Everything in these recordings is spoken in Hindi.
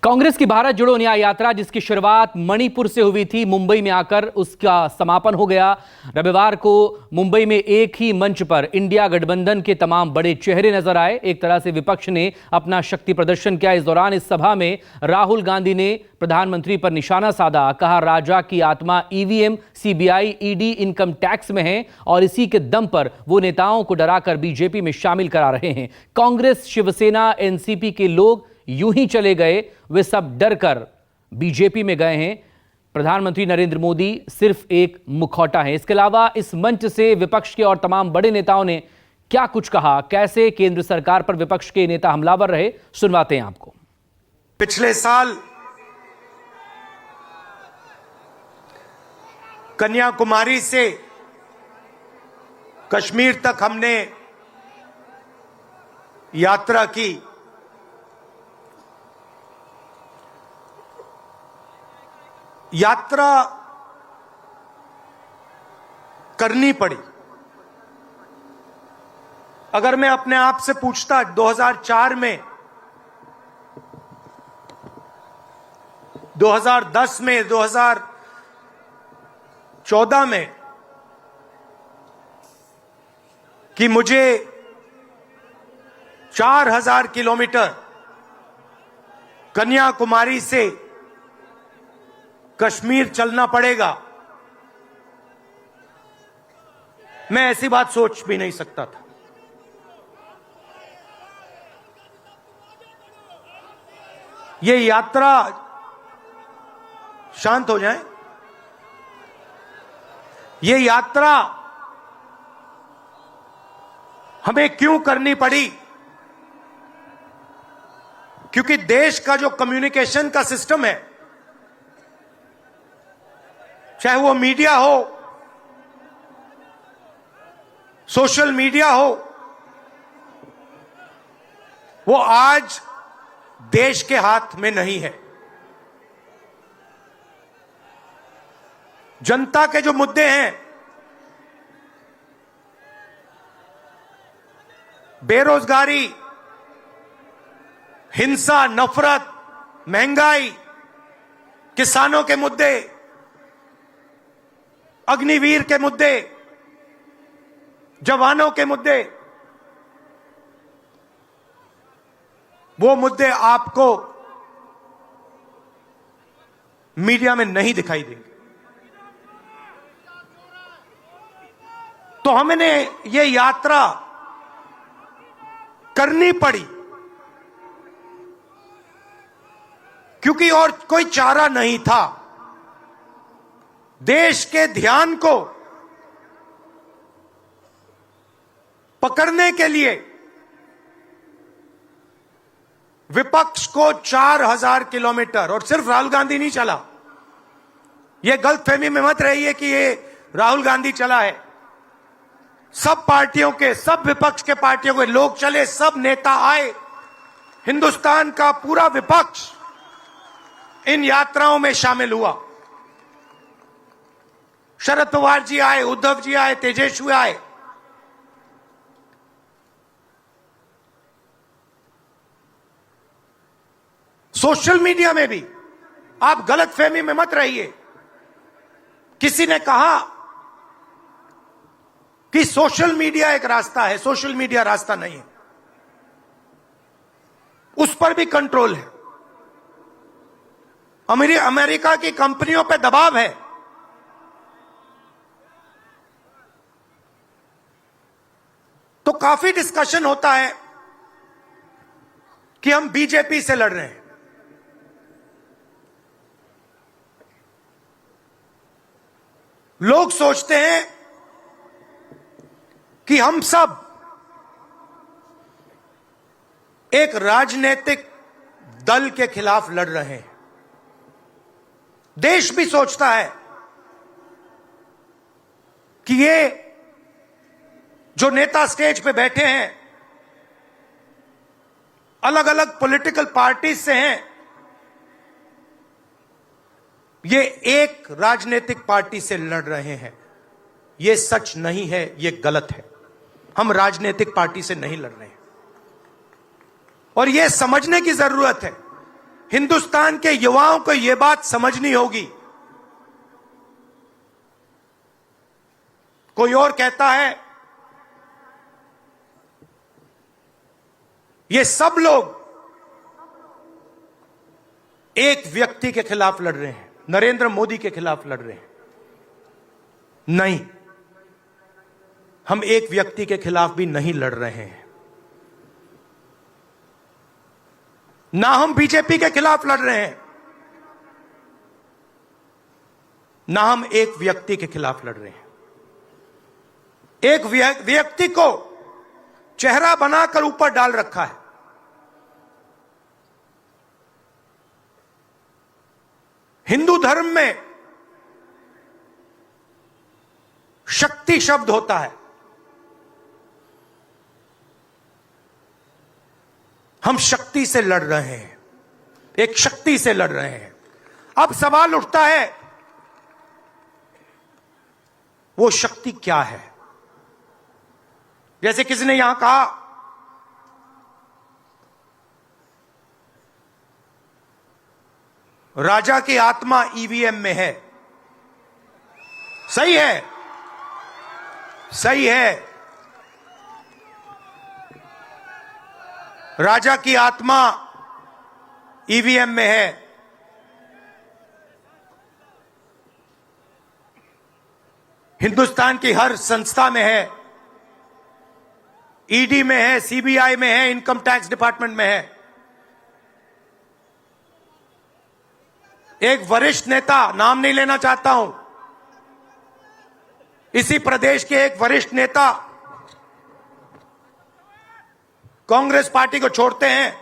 कांग्रेस की भारत जोड़ो न्याय यात्रा जिसकी शुरुआत मणिपुर से हुई थी, मुंबई में आकर उसका समापन हो गया। रविवार को मुंबई में एक ही मंच पर इंडिया गठबंधन के तमाम बड़े चेहरे नजर आए। एक तरह से विपक्ष ने अपना शक्ति प्रदर्शन किया। इस दौरान इस सभा में राहुल गांधी ने प्रधानमंत्री पर निशाना साधा। कहा, राजा की आत्मा EVM, CBI, ED, income tax में है और इसी के दम पर वो नेताओं को डराकर बीजेपी में शामिल करा रहे हैं। कांग्रेस, शिवसेना, एनसीपी के लोग यूं ही चले गए, वे सब डरकर बीजेपी में गए हैं। प्रधानमंत्री नरेंद्र मोदी सिर्फ एक मुखौटा है। इसके अलावा इस मंच से विपक्ष के और तमाम बड़े नेताओं ने क्या कुछ कहा, कैसे केंद्र सरकार पर विपक्ष के नेता हमलावर रहे, सुनवाते हैं आपको। पिछले साल कन्याकुमारी से कश्मीर तक हमने यात्रा की। यात्रा करनी पड़ी। अगर मैं अपने आप से पूछता 2004 में, 2010 में, 2014 में कि मुझे 4000 किलोमीटर कन्याकुमारी से कश्मीर चलना पड़ेगा, मैं ऐसी बात सोच भी नहीं सकता था। ये यात्रा, शांत हो जाएं, ये यात्रा हमें क्यों करनी पड़ी? क्योंकि देश का जो कम्युनिकेशन का सिस्टम है, चाहे वो मीडिया हो, सोशल मीडिया हो, वो आज देश के हाथ में नहीं है। जनता के जो मुद्दे हैं, बेरोजगारी, हिंसा, नफरत, महंगाई, किसानों के मुद्दे, अग्निवीर के मुद्दे, जवानों के मुद्दे, वो मुद्दे आपको मीडिया में नहीं दिखाई देंगे। तो हमने ये यात्रा करनी पड़ी क्योंकि और कोई चारा नहीं था। देश के ध्यान को पकड़ने के लिए विपक्ष को 4000 किलोमीटर, और सिर्फ राहुल गांधी नहीं चला। यह गलतफहमी में मत रहिए कि ये राहुल गांधी चला है। सब पार्टियों के, सब विपक्ष के पार्टियों के लोग चले, सब नेता आए। हिंदुस्तान का पूरा विपक्ष इन यात्राओं में शामिल हुआ। शरद पवार जी आए, उद्धव जी आए, तेजस्वी आए। सोशल मीडिया में भी आप गलतफहमी में मत रहिए। किसी ने कहा कि सोशल मीडिया एक रास्ता है, सोशल मीडिया रास्ता नहीं है। उस पर भी कंट्रोल है। अमेरिका की कंपनियों पर दबाव है। तो काफी डिस्कशन होता है कि हम बीजेपी से लड़ रहे हैं। लोग सोचते हैं कि हम सब एक राजनीतिक दल के खिलाफ लड़ रहे हैं। देश भी सोचता है कि ये जो नेता स्टेज पे बैठे हैं, अलग अलग पॉलिटिकल पार्टी से हैं, ये एक राजनीतिक पार्टी से लड़ रहे हैं। ये सच नहीं है, ये गलत है। हम राजनीतिक पार्टी से नहीं लड़ रहे हैं। और यह समझने की जरूरत है हिंदुस्तान के युवाओं को यह बात समझनी होगी। कोई और कहता है ये सब लोग एक व्यक्ति के खिलाफ लड़ रहे हैं, नरेंद्र मोदी के खिलाफ लड़ रहे हैं। नहीं, हम एक व्यक्ति के खिलाफ भी नहीं लड़ रहे हैं। ना हम बीजेपी के खिलाफ लड़ रहे हैं, ना हम एक व्यक्ति के खिलाफ लड़ रहे हैं। एक व्यक्ति को चेहरा बनाकर ऊपर डाल रखा है। हिंदू धर्म में शक्ति शब्द होता है। हम शक्ति से लड़ रहे हैं, एक शक्ति से लड़ रहे हैं। अब सवाल उठता है वो शक्ति क्या है? जैसे किसी ने यहां कहा राजा की आत्मा ईवीएम में है। सही है, सही है। राजा की आत्मा ईवीएम में है। हिंदुस्तान की हर संस्था में है, ईडी में है, सीबीआई में है, इनकम टैक्स डिपार्टमेंट में है। एक वरिष्ठ नेता, नाम नहीं लेना चाहता हूं, इसी प्रदेश के एक वरिष्ठ नेता कांग्रेस पार्टी को छोड़ते हैं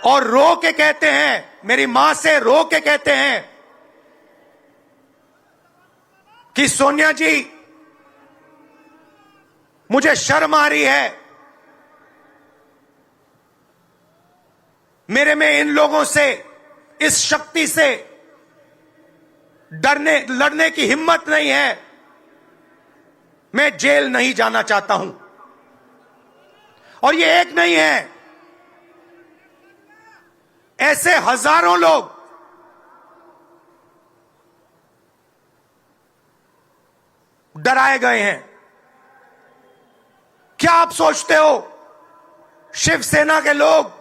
और रो के कहते हैं, मेरी मां से रो के कहते हैं कि सोनिया जी मुझे शर्म आ रही है, मेरे में इन लोगों से, इस शक्ति से लड़ने की हिम्मत नहीं है, मैं जेल नहीं जाना चाहता हूं। और ये एक नहीं है, ऐसे हजारों लोग डराए गए हैं। क्या आप सोचते हो शिवसेना के लोग,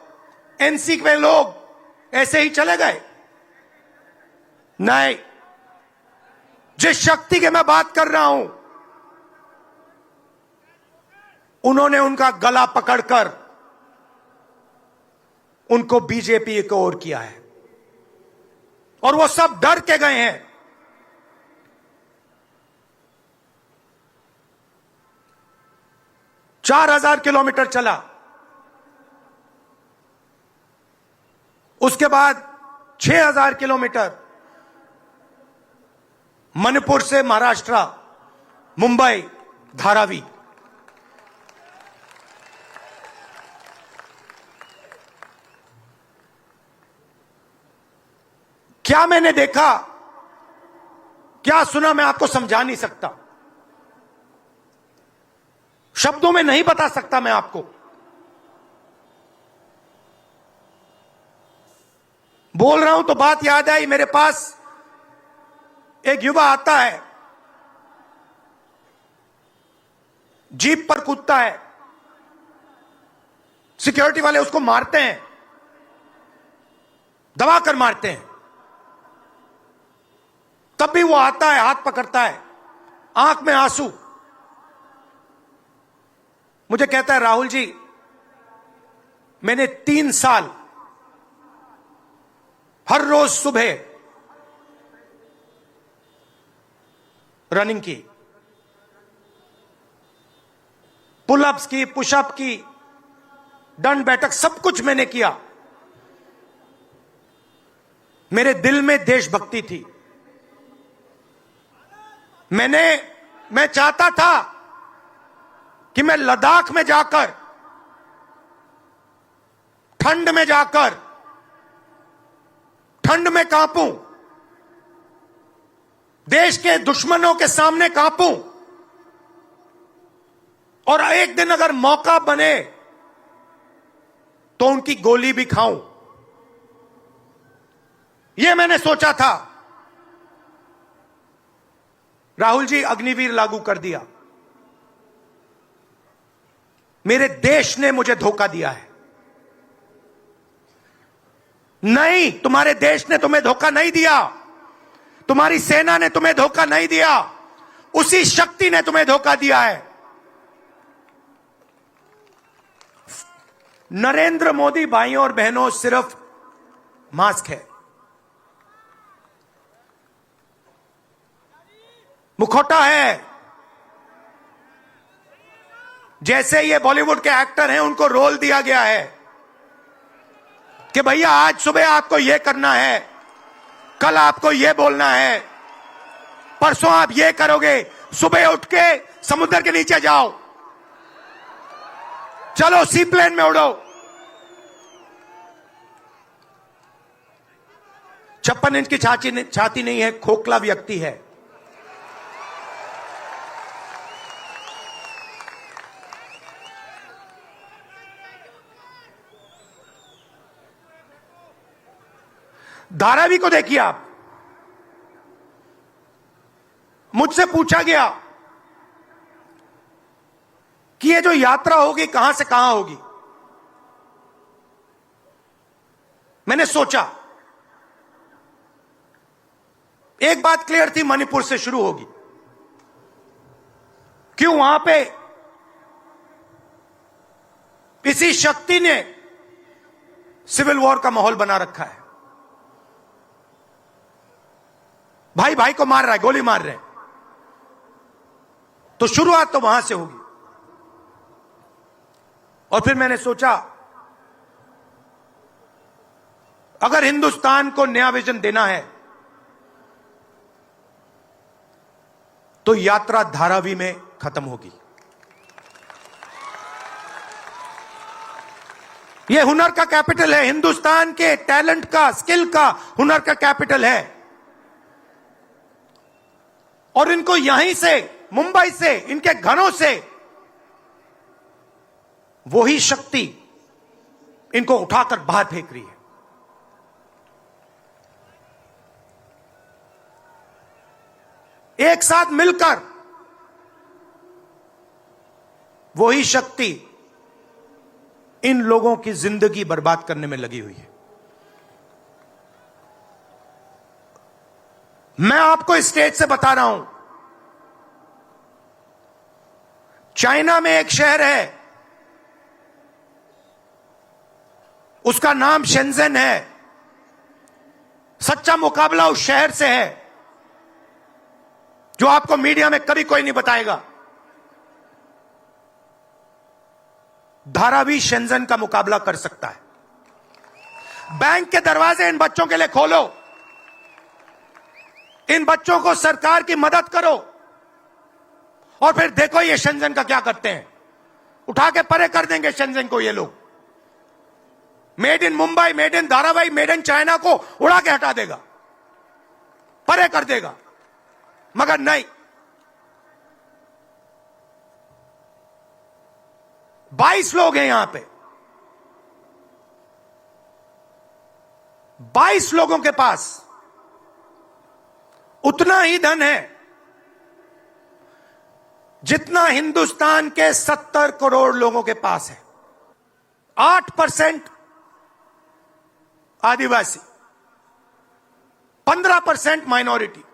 एनसी के लोग ऐसे ही चले गए? नहीं, जिस शक्ति की मैं बात कर रहा हूं, उन्होंने उनका गला पकड़कर उनको बीजेपी को ओर किया है और वो सब डर के गए हैं। चार 4,000 किलोमीटर चला, उसके बाद 6,000 किलोमीटर मणिपुर से महाराष्ट्र, मुंबई, धारावी। क्या मैंने देखा, क्या सुना, मैं आपको समझा नहीं सकता, शब्दों में नहीं बता सकता मैं आपको। बोल रहा हूं तो बात याद आई, मेरे पास एक युवा आता है, जीप पर कूदता है, सिक्योरिटी वाले उसको मारते हैं, दबाकर मारते हैं, तब भी वो आता है, हाथ पकड़ता है, आंख में आंसू, मुझे कहता है राहुल जी मैंने 3 साल हर रोज सुबह रनिंग की, पुलअप्स की, पुशअप की, दंड बैठक, सब कुछ मैंने किया। मेरे दिल में देशभक्ति थी। मैं चाहता था कि मैं लद्दाख में जाकर, ठंड में जाकर, ठंड में कांपूं, देश के दुश्मनों के सामने कांपूं, और एक दिन अगर मौका बने तो उनकी गोली भी खाऊं, यह मैंने सोचा था। राहुल जी, अग्निवीर लागू कर दिया। मेरे देश ने मुझे धोखा दिया है। नहीं, तुम्हारे देश ने तुम्हें धोखा नहीं दिया, तुम्हारी सेना ने तुम्हें धोखा नहीं दिया, उसी शक्ति ने तुम्हें धोखा दिया है। नरेंद्र मोदी भाइयों और बहनों सिर्फ मास्क है, मुखौटा है। जैसे ये बॉलीवुड के एक्टर हैं, उनको रोल दिया गया है कि भैया आज सुबह आपको यह करना है, कल आपको यह बोलना है, परसों आप यह करोगे, सुबह उठ के समुद्र के नीचे जाओ, चलो सी प्लेन में उड़ो। 56 इंच की छाती नहीं है, खोखला व्यक्ति है। धारावी को देखिए आप। मुझसे पूछा गया कि ये जो यात्रा होगी कहां से कहां होगी। मैंने सोचा, एक बात क्लियर थी, मणिपुर से शुरू होगी। क्यों? वहां पे इसी शक्ति ने सिविल वॉर का माहौल बना रखा है। भाई भाई को मार रहा है, गोली मार रहे हैं, तो शुरुआत तो वहां से होगी। और फिर मैंने सोचा, अगर हिंदुस्तान को नया विजन देना है तो यात्रा धारावी में खत्म होगी। यह हुनर का कैपिटल है, हिंदुस्तान के टैलेंट का, स्किल का, हुनर का कैपिटल है। और इनको यहीं से, मुंबई से, इनके घरों से वही शक्ति इनको उठाकर बाहर फेंक रही है। एक साथ मिलकर वही शक्ति इन लोगों की जिंदगी बर्बाद करने में लगी हुई है। मैं आपको इस स्टेज से बता रहा हूं, चाइना में एक शहर है, उसका नाम शेंजन है। सच्चा मुकाबला उस शहर से है जो आपको मीडिया में कभी कोई नहीं बताएगा। धारावी शेंजन का मुकाबला कर सकता है। बैंक के दरवाजे इन बच्चों के लिए खोलो, इन बच्चों को सरकार की मदद करो, और फिर देखो ये शेंजन का क्या करते हैं। उठा के परे कर देंगे शेंजन को ये लोग। Made in Mumbai, made in Dharavi, made in China को उड़ा के हटा देगा, परे कर देगा। मगर नहीं, 22 लोग हैं यहां पे, 22 लोगों के पास उतना ही धन है जितना हिंदुस्तान के 70 करोड़ लोगों के पास है। 8% आदिवासी, 15% माइनॉरिटी,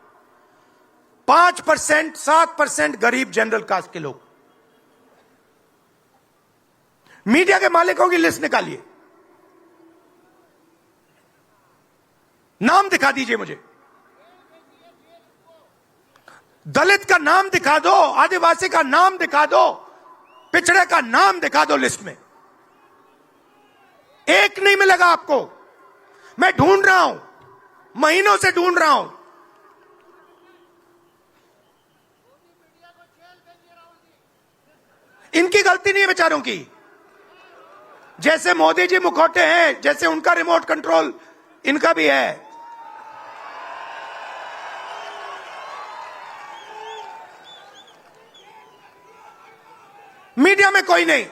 5%, 7% गरीब जनरल कास्ट के लोग। मीडिया के मालिकों की लिस्ट निकालिए, नाम दिखा दीजिए मुझे। दलित का नाम दिखा दो, आदिवासी का नाम दिखा दो, पिछड़े का नाम दिखा दो लिस्ट में। एक नहीं मिलेगा आपको। मैं ढूंढ रहा हूं, महीनों से ढूंढ रहा हूं। इनकी गलती नहीं है बेचारों की। जैसे मोदी जी मुखौटे हैं, जैसे उनका रिमोट कंट्रोल इनका भी है। मीडिया में कोई नहीं,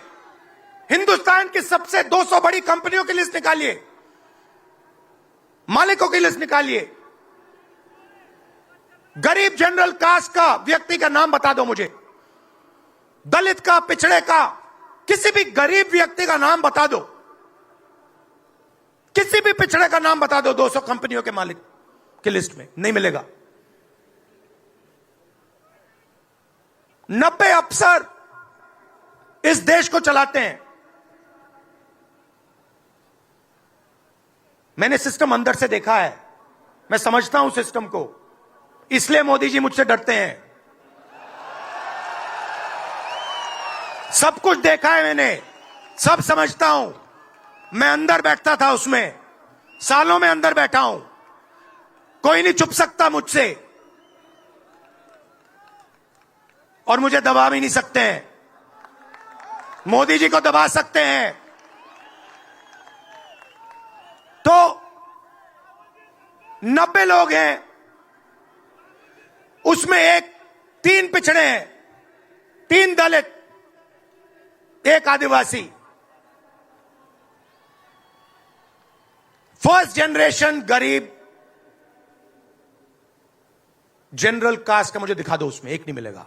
हिंदुस्तान की सबसे 200 बड़ी कंपनियों की लिस्ट निकालिए, मालिकों की लिस्ट निकालिए। गरीब जनरल कास्ट का व्यक्ति का नाम बता दो मुझे, दलित का, पिछड़े का, किसी भी गरीब व्यक्ति का नाम बता दो, किसी भी पिछड़े का नाम बता दो 200 कंपनियों के मालिक की लिस्ट में, नहीं मिलेगा। 90 अफसर इस देश को चलाते हैं। मैंने सिस्टम अंदर से देखा है, मैं समझता हूं सिस्टम को, इसलिए मोदी जी मुझसे डरते हैं। सब कुछ देखा है मैंने, सब समझता हूं। मैं अंदर बैठता था उसमें, सालों में अंदर बैठा हूं, कोई नहीं छुप सकता मुझसे, और मुझे दबा भी नहीं सकते हैं। मोदी जी को दबा सकते हैं तो 90 लोग हैं, उसमें 3 पिछड़े हैं, 3 दलित, 1 आदिवासी। फर्स्ट जनरेशन गरीब जनरल कास्ट का मुझे दिखा दो, उसमें 1 नहीं मिलेगा।